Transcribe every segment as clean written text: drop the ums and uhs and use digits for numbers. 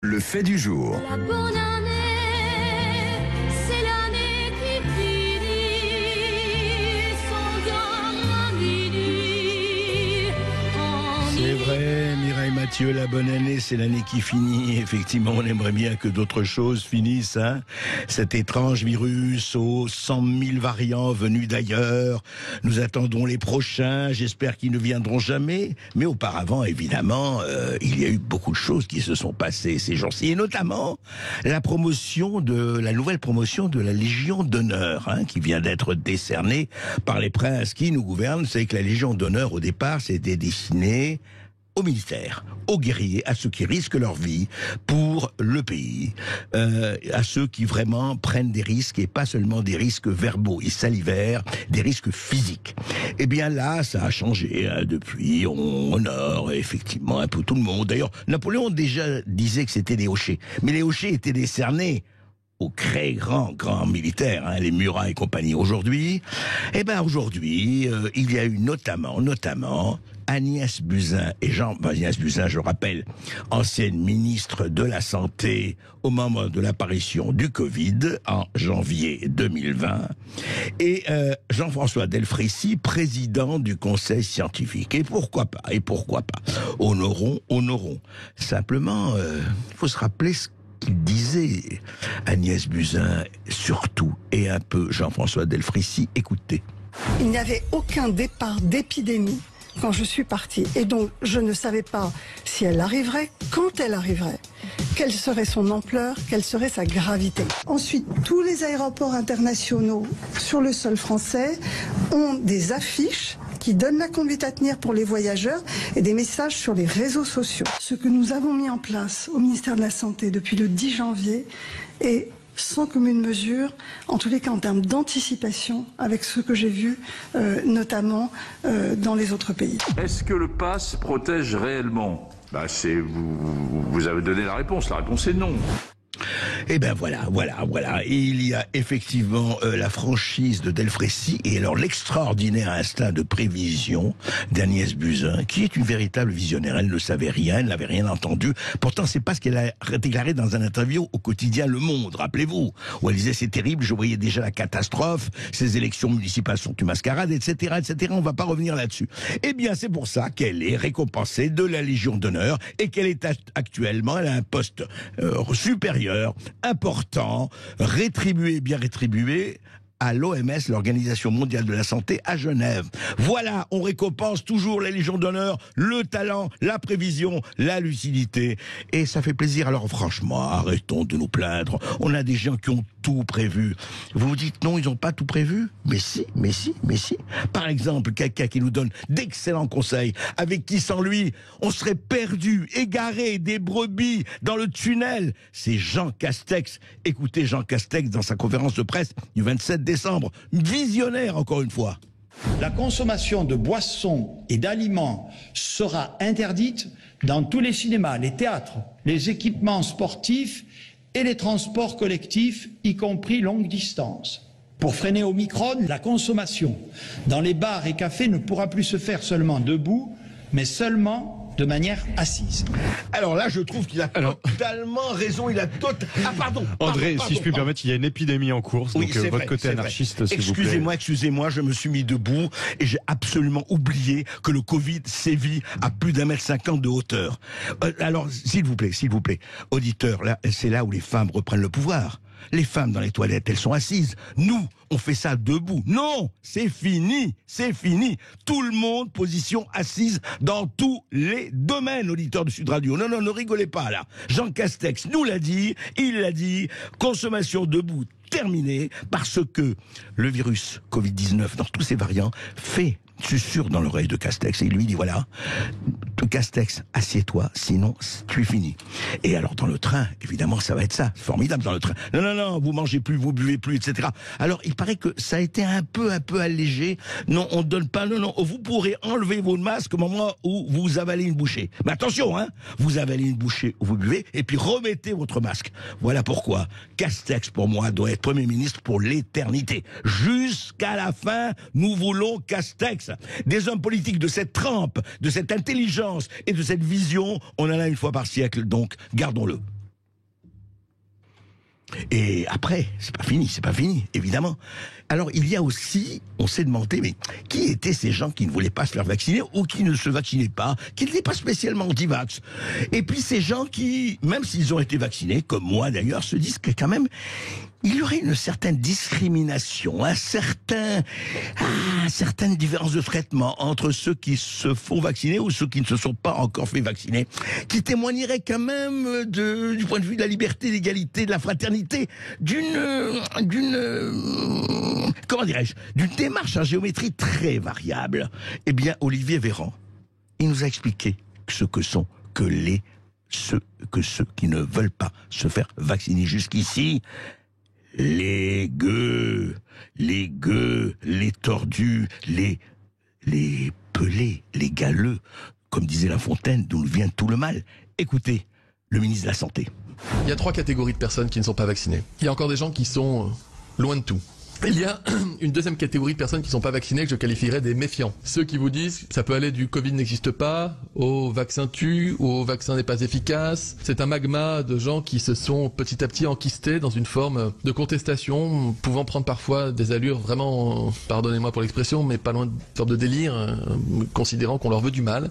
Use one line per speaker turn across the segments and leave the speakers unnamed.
Le fait du jour.
La bonne année, c'est l'année qui finit sans un minuit.
C'est vrai, Mireille Mathieu, la bonne année, c'est l'année qui finit. Effectivement, on aimerait bien que d'autres choses finissent. Hein. Cet étrange virus aux 100 000 variants venus d'ailleurs. Nous attendons les prochains. J'espère qu'ils ne viendront jamais. Mais auparavant, évidemment, il y a eu beaucoup de choses qui se sont passées ces jours-ci. Et notamment la nouvelle promotion de la Légion d'honneur, hein, qui vient d'être décernée par les princes qui nous gouvernent. Vous savez que la Légion d'honneur, au départ, c'était destinée aux militaires, aux guerriers, à ceux qui risquent leur vie pour le pays, à ceux qui vraiment prennent des risques et pas seulement des risques verbaux et salivaires, des risques physiques. Eh bien là, ça a changé. Hein, depuis, on honore effectivement un peu tout le monde. D'ailleurs, Napoléon déjà disait que c'était des hochets. Mais les hochets étaient décernés aux très grands militaires, hein, les Murat et compagnie. Aujourd'hui, il y a eu notamment Agnès Buzyn Agnès Buzyn, je rappelle, ancienne ministre de la Santé au moment de l'apparition du Covid en janvier 2020, et Jean-François Delfrécy, président du Conseil scientifique. Et pourquoi pas. Honorons. Simplement, il faut se rappeler ce qu'il disait Agnès Buzyn, surtout, et un peu Jean-François Delfrécy. Écoutez.
Il n'y avait aucun départ d'épidémie quand je suis partie. Et donc, je ne savais pas si elle arriverait, quand elle arriverait, quelle serait son ampleur, quelle serait sa gravité. Ensuite, tous les aéroports internationaux sur le sol français ont des affiches qui donnent la conduite à tenir pour les voyageurs et des messages sur les réseaux sociaux. Ce que nous avons mis en place au ministère de la Santé depuis le 10 janvier est sans commune mesure, en tous les cas en termes d'anticipation, avec ce que j'ai vu notamment dans les autres pays.
Est-ce que le pass protège réellement ? Vous avez donné la réponse est non.
Eh ben voilà. Il y a effectivement la franchise de Delfrécy et alors l'extraordinaire instinct de prévision d'Agnès Buzyn, qui est une véritable visionnaire. Elle ne savait rien, elle n'avait rien entendu. Pourtant, c'est pas ce qu'elle a déclaré dans un interview au quotidien Le Monde, rappelez-vous, où elle disait c'est terrible, je voyais déjà la catastrophe, ces élections municipales sont une mascarade, etc. On va pas revenir là-dessus. Eh bien, c'est pour ça qu'elle est récompensée de la Légion d'honneur et qu'elle est actuellement, elle a un poste supérieur, important, bien rétribué à l'OMS, l'Organisation mondiale de la santé à Genève. Voilà, on récompense toujours la Légion d'honneur, le talent, la prévision, la lucidité. Et ça fait plaisir. Alors franchement, arrêtons de nous plaindre. On a des gens qui ont tout prévu. Vous vous dites non, ils n'ont pas tout prévu? Mais si. Par exemple, quelqu'un qui nous donne d'excellents conseils, avec qui sans lui, on serait perdu, égaré, des brebis dans le tunnel. C'est Jean Castex. Écoutez Jean Castex dans sa conférence de presse du 27 décembre. Visionnaire, encore une fois.
La consommation de boissons et d'aliments sera interdite dans tous les cinémas, les théâtres, les équipements sportifs et les transports collectifs, y compris longue distance. Pour freiner Omicron, la consommation dans les bars et cafés ne pourra plus se faire seulement debout, mais seulement de manière assise.
Alors là, je trouve qu'il a totalement raison.
André, si je puis me permettre, il y a une épidémie en cours.
Oui,
donc votre côté anarchiste, s'il vous plaît.
Excusez-moi, je me suis mis debout et j'ai absolument oublié que le Covid sévit à plus d'1,50 m de hauteur. Alors, s'il vous plaît, auditeurs, là, c'est là où les femmes reprennent le pouvoir. Les femmes dans les toilettes, elles sont assises. Nous, on fait ça debout. Non, c'est fini. Tout le monde, position assise dans tous les domaines, auditeurs de Sud Radio. Non, ne rigolez pas là. Jean Castex nous l'a dit, il l'a dit, consommation debout terminée, parce que le virus Covid-19, dans tous ses variants, fait susurre dans l'oreille de Castex et il lui dit voilà, Castex, assieds-toi, sinon tu es fini. Et alors dans le train, évidemment, ça va être ça, formidable dans le train. Non, vous mangez plus, vous buvez plus, etc. Alors il paraît que ça a été un peu allégé. Non, on donne pas, non, vous pourrez enlever votre masque au moment où vous avalez une bouchée. Mais attention, hein, vous avalez une bouchée, vous buvez, et puis remettez votre masque. Voilà pourquoi Castex, pour moi, doit être Premier ministre pour l'éternité. Jusqu'à la fin, nous voulons Castex. Des hommes politiques de cette trempe, de cette intelligence et de cette vision, on en a une fois par siècle, donc gardons-le. Et après, c'est pas fini, évidemment. Alors, il y a aussi, on s'est demandé, mais qui étaient ces gens qui ne voulaient pas se faire vacciner ou qui ne se vaccinaient pas, qui n'étaient pas spécialement anti-vax? Et puis ces gens qui, même s'ils ont été vaccinés, comme moi d'ailleurs, se disent que quand même, il y aurait une certaine discrimination, certaines différences de traitement entre ceux qui se font vacciner ou ceux qui ne se sont pas encore fait vacciner, qui témoigneraient quand même du point de vue de la liberté, de l'égalité, de la fraternité, comment dirais-je, d'une démarche en géométrie très variable. Eh bien, Olivier Véran, il nous a expliqué ce que sont ceux qui ne veulent pas se faire vacciner jusqu'ici. Les gueux, les tordus, les pelés, les galeux, comme disait La Fontaine, d'où vient tout le mal. Écoutez, le ministre de la Santé.
Il y a 3 catégories de personnes qui ne sont pas vaccinées. Il y a encore des gens qui sont loin de tout. Il y a une deuxième catégorie de personnes qui ne sont pas vaccinées que je qualifierais des méfiants. Ceux qui vous disent que ça peut aller du Covid n'existe pas, au vaccin tue, ou au vaccin n'est pas efficace. C'est un magma de gens qui se sont petit à petit enquistés dans une forme de contestation, pouvant prendre parfois des allures vraiment, pardonnez-moi pour l'expression, mais pas loin de forme de délire, considérant qu'on leur veut du mal.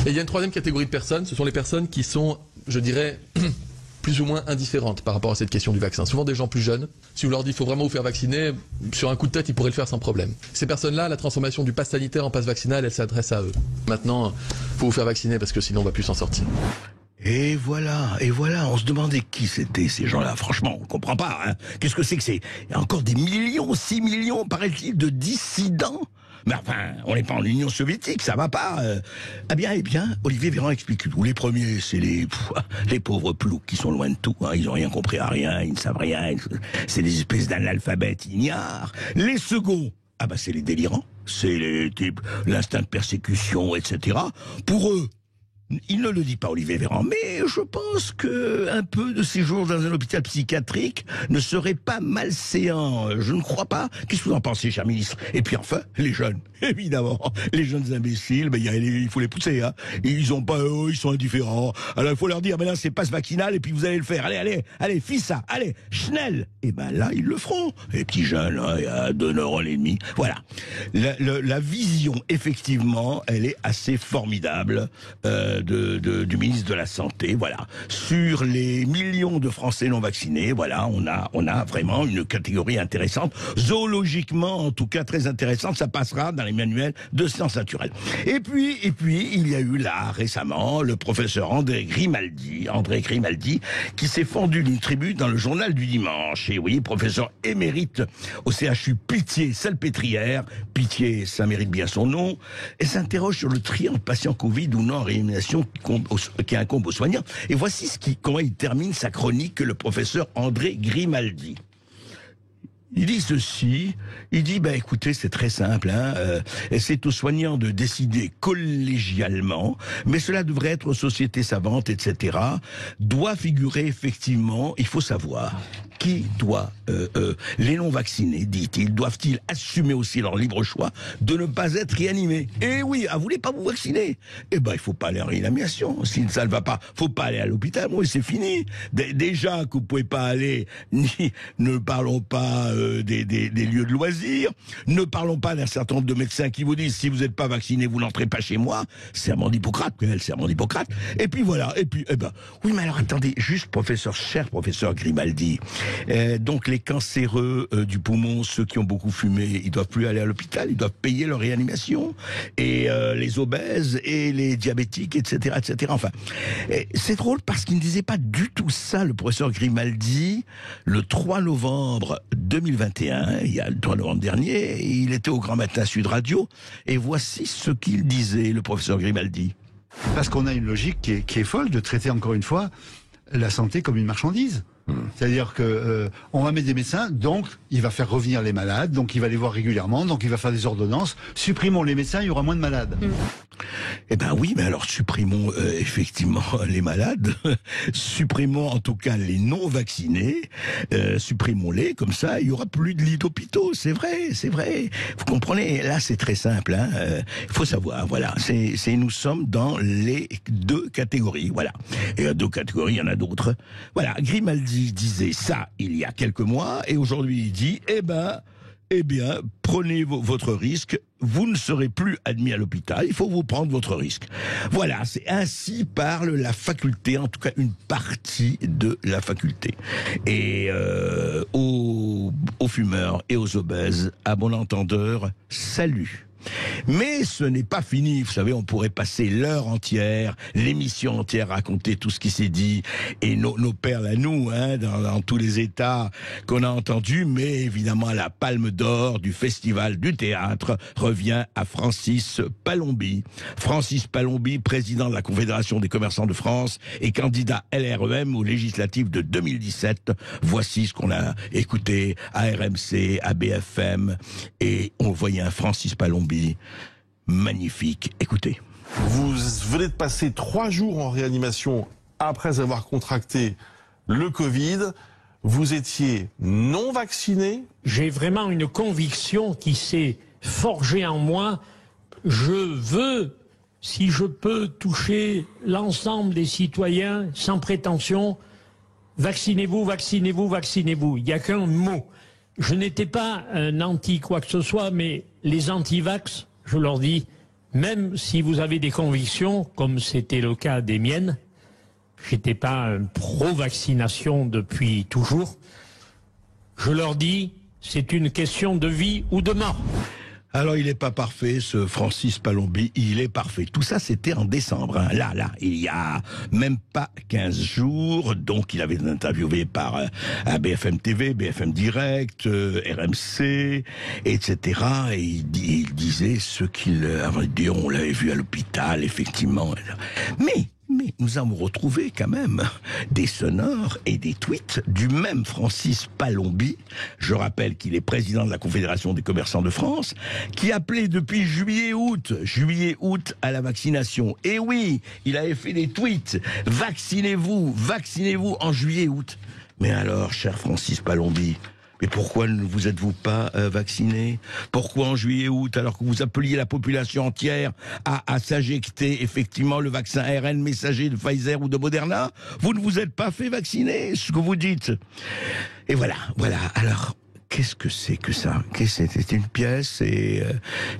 Et il y a une troisième catégorie de personnes, ce sont les personnes qui sont, je dirais, plus ou moins indifférentes par rapport à cette question du vaccin. Souvent des gens plus jeunes. Si vous leur dites qu'il faut vraiment vous faire vacciner, sur un coup de tête, ils pourraient le faire sans problème. Ces personnes-là, la transformation du pass sanitaire en pass vaccinal, elle s'adresse à eux. Maintenant, il faut vous faire vacciner parce que sinon on ne va plus s'en sortir.
Et voilà, on se demandait qui c'était ces gens-là. Franchement, on comprend pas. Hein. Qu'est-ce que c'est? Il y a encore des millions, 6 millions, paraît-il, de dissidents. Mais enfin, on n'est pas en Union soviétique, ça va pas. Eh bien, Olivier Véran explique tout. Les premiers, c'est les pauvres ploucs qui sont loin de tout. Hein. Ils n'ont rien compris à rien, ils ne savent rien. C'est des espèces d'analphabètes ignares. Les seconds, c'est les délirants. C'est les types, l'instinct de persécution, etc. Pour eux, il ne le dit pas, Olivier Véran, mais je pense que un peu de séjour dans un hôpital psychiatrique ne serait pas malséant. Je ne crois pas. Qu'est-ce que vous en pensez, cher ministre? Et puis enfin, les jeunes, évidemment, les jeunes imbéciles, il faut les pousser. Hein. Ils sont indifférents. Alors il faut leur dire, là c'est passe vaccinal et puis vous allez le faire. Allez, fais ça. Allez, Schnell. Et là ils le feront. Les petits jeunes, il y a 2 neurones et demi. Voilà. La vision, effectivement, elle est assez formidable. Du ministre de la Santé, voilà. Sur les millions de Français non vaccinés, voilà, on a vraiment une catégorie intéressante, zoologiquement en tout cas très intéressante, ça passera dans les manuels de sciences naturelles. Et puis il y a eu là récemment le professeur André Grimaldi qui s'est fendu d'une tribune dans le journal du dimanche. Et oui, professeur émérite au CHU Pitié-Salpêtrière, Pitié, ça mérite bien son nom, et s'interroge sur le triangle patient Covid ou non en réanimation qui incombe aux soignants. Et voici comment il termine sa chronique, le professeur André Grimaldi. Il dit ceci, il dit, écoutez, c'est très simple, c'est aux soignants de décider collégialement, mais cela devrait être aux sociétés savantes, etc. Doit figurer effectivement, il faut savoir, qui doit, les non-vaccinés, dit-il, doivent-ils assumer aussi leur libre choix de ne pas être réanimés? Et oui, vous voulez pas vous vacciner? Il faut pas aller en réanimation. Si ça ne va pas, faut pas aller à l'hôpital. Moi, c'est fini. Déjà que vous pouvez pas aller, ne parlons pas des lieux de loisirs, ne parlons pas d'un certain nombre de médecins qui vous disent si vous n'êtes pas vacciné, vous n'entrez pas chez moi. Serment d'Hippocrate, serment d'Hippocrate. Et puis voilà. Et puis, oui, mais alors attendez, juste cher professeur Grimaldi. Donc les cancéreux du poumon, ceux qui ont beaucoup fumé, ils doivent plus aller à l'hôpital, ils doivent payer leur réanimation. Et les obèses et les diabétiques, etc., etc. Enfin, c'est drôle parce qu'il ne disait pas du tout ça, le professeur Grimaldi, le 3 novembre 2021, il y a le 3 novembre dernier, il était au Grand Matin Sud Radio, et voici ce qu'il disait, le professeur Grimaldi.
Parce qu'on a une logique qui est folle de traiter encore une fois la santé comme une marchandise. C'est-à-dire que on va mettre des médecins, donc il va faire revenir les malades, donc il va les voir régulièrement, donc il va faire des ordonnances. Supprimons les médecins, il y aura moins de malades.
Oui, mais alors supprimons effectivement les malades, supprimons en tout cas les non-vaccinés, supprimons-les, comme ça il y aura plus de lits d'hôpitaux, c'est vrai. Vous comprenez, là c'est très simple, il faut savoir, voilà, nous sommes dans les 2 catégories, voilà. Et 2 catégories, il y en a d'autres. Voilà, Grimaldi disait ça il y a quelques mois, et aujourd'hui il dit, eh bien, prenez votre risque, vous ne serez plus admis à l'hôpital, il faut vous prendre votre risque. Voilà, c'est ainsi parle la faculté, en tout cas une partie de la faculté. Et aux fumeurs et aux obèses, à bon entendeur, salut. Mais ce n'est pas fini, vous savez, on pourrait passer l'heure entière, l'émission entière à raconter tout ce qui s'est dit, et nos perles à nous, hein, dans tous les états qu'on a entendus, mais évidemment la palme d'or du festival du théâtre revient à Francis Palombi. Francis Palombi, président de la Confédération des commerçants de France et candidat LREM aux législatives de 2017. Voici ce qu'on a écouté à RMC, à BFM, et on voyait un Francis Palombi magnifique. Écoutez.
Vous venez de passer 3 jours en réanimation après avoir contracté le Covid. Vous étiez non vacciné.
J'ai vraiment une conviction qui s'est forgée en moi. Je veux, si je peux toucher l'ensemble des citoyens sans prétention, vaccinez-vous, vaccinez-vous, vaccinez-vous. Il n'y a qu'un mot. Je n'étais pas un anti quoi que ce soit, mais les anti-vax, je leur dis, même si vous avez des convictions, comme c'était le cas des miennes, j'étais pas un pro-vaccination depuis toujours, je leur dis, c'est une question de vie ou de mort.
Alors, il n'est pas parfait, ce Francis Palombi, il est parfait. Tout ça, c'était en décembre. Hein. Là, il y a même pas 15 jours. Donc, il avait été interviewé par BFM TV, BFM Direct, RMC, etc. Et il disait ce qu'il avait dit. On l'avait vu à l'hôpital, effectivement. Mais nous avons retrouvé quand même des sonores et des tweets du même Francis Palombi. Je rappelle qu'il est président de la Confédération des commerçants de France, qui appelait depuis juillet-août à la vaccination. Et oui, il avait fait des tweets. Vaccinez-vous en juillet-août. Mais alors, cher Francis Palombi, mais pourquoi ne vous êtes-vous pas vacciné? Pourquoi en juillet-août, alors que vous appeliez la population entière à s'injecter effectivement le vaccin ARN messager de Pfizer ou de Moderna, vous ne vous êtes pas fait vacciner, ce que vous dites? Et voilà. Alors, qu'est-ce que c'est que ça? C'était une pièce et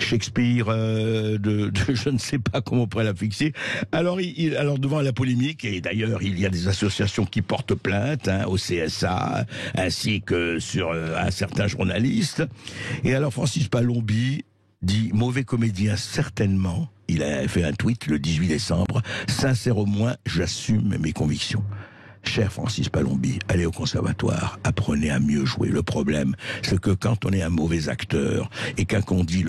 Shakespeare de je ne sais pas comment on pourrait la fixer. Alors, alors devant la polémique, et d'ailleurs il y a des associations qui portent plainte au CSA ainsi que à certains journalistes. Et alors Francis Palombi dit mauvais comédien certainement. Il a fait un tweet le 18 décembre. Sincère au moins, j'assume mes convictions. Cher Francis Palombi, allez au conservatoire, apprenez à mieux jouer. Le problème, c'est que quand on est un mauvais acteur, et quand on dit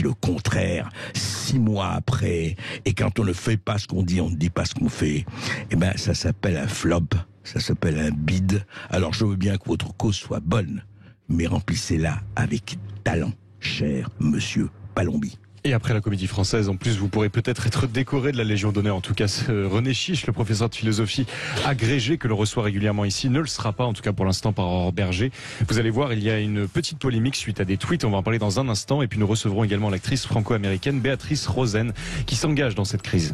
le contraire, 6 mois après, et quand on ne fait pas ce qu'on dit, on ne dit pas ce qu'on fait, eh ben, ça s'appelle un flop, ça s'appelle un bide. Alors je veux bien que votre cause soit bonne, mais remplissez-la avec talent, cher monsieur Palombi.
Et après la Comédie Française, en plus, vous pourrez peut-être être décoré de la Légion d'honneur. En tout cas, René Chiche, le professeur de philosophie agrégé que l'on reçoit régulièrement ici, ne le sera pas, en tout cas pour l'instant, par Aurore Berger. Vous allez voir, il y a une petite polémique suite à des tweets. On va en parler dans un instant. Et puis nous recevrons également l'actrice franco-américaine Béatrice Rosen qui s'engage dans cette crise.